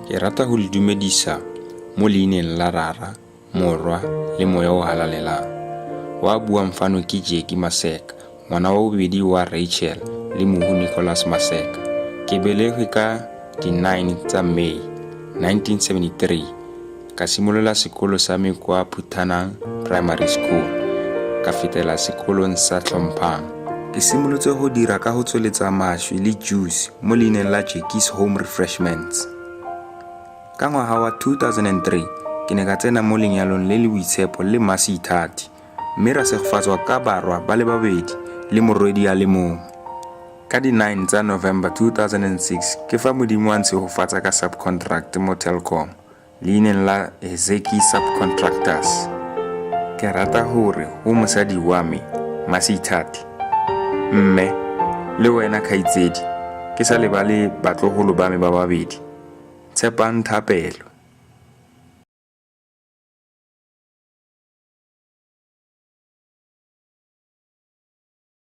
Ke rata ho le dumedisa mo leineng la rara, morwa le moya o halalelang. Wa bua mfano ke Jackie Maseka, ngwana wa bobedi wa Rachel le mohu Nicholas Maseka. Ke belegwe ka di 9 tsa May 1973. Ka simolola sekolo sa me kwa Poisana Primary School, ka fetela sekolong sa Tlhomphang. Ke simolotse go dira ka go tsweletsa mašwi le juice mo leineng la Jackie's Home Refreshments. Ka ngwaga wa 2003, ke ne ka tsena mo lenyalong le le boitshepo le Maseka, mme ra segofatswa ka barwa ba le babedi le morwedi a le mongwe. Ka di 9 tsa November 2006, ke fa Modimo a ntshegofatsa ka subcontract mo Telkom, leineng la Zeki Subcontractors. Ke rata gore go mosadi wa me, Maseka, mme le wena kgaitsedi, ke sa lebale batlogolo ba me ba babedi, Thapedi.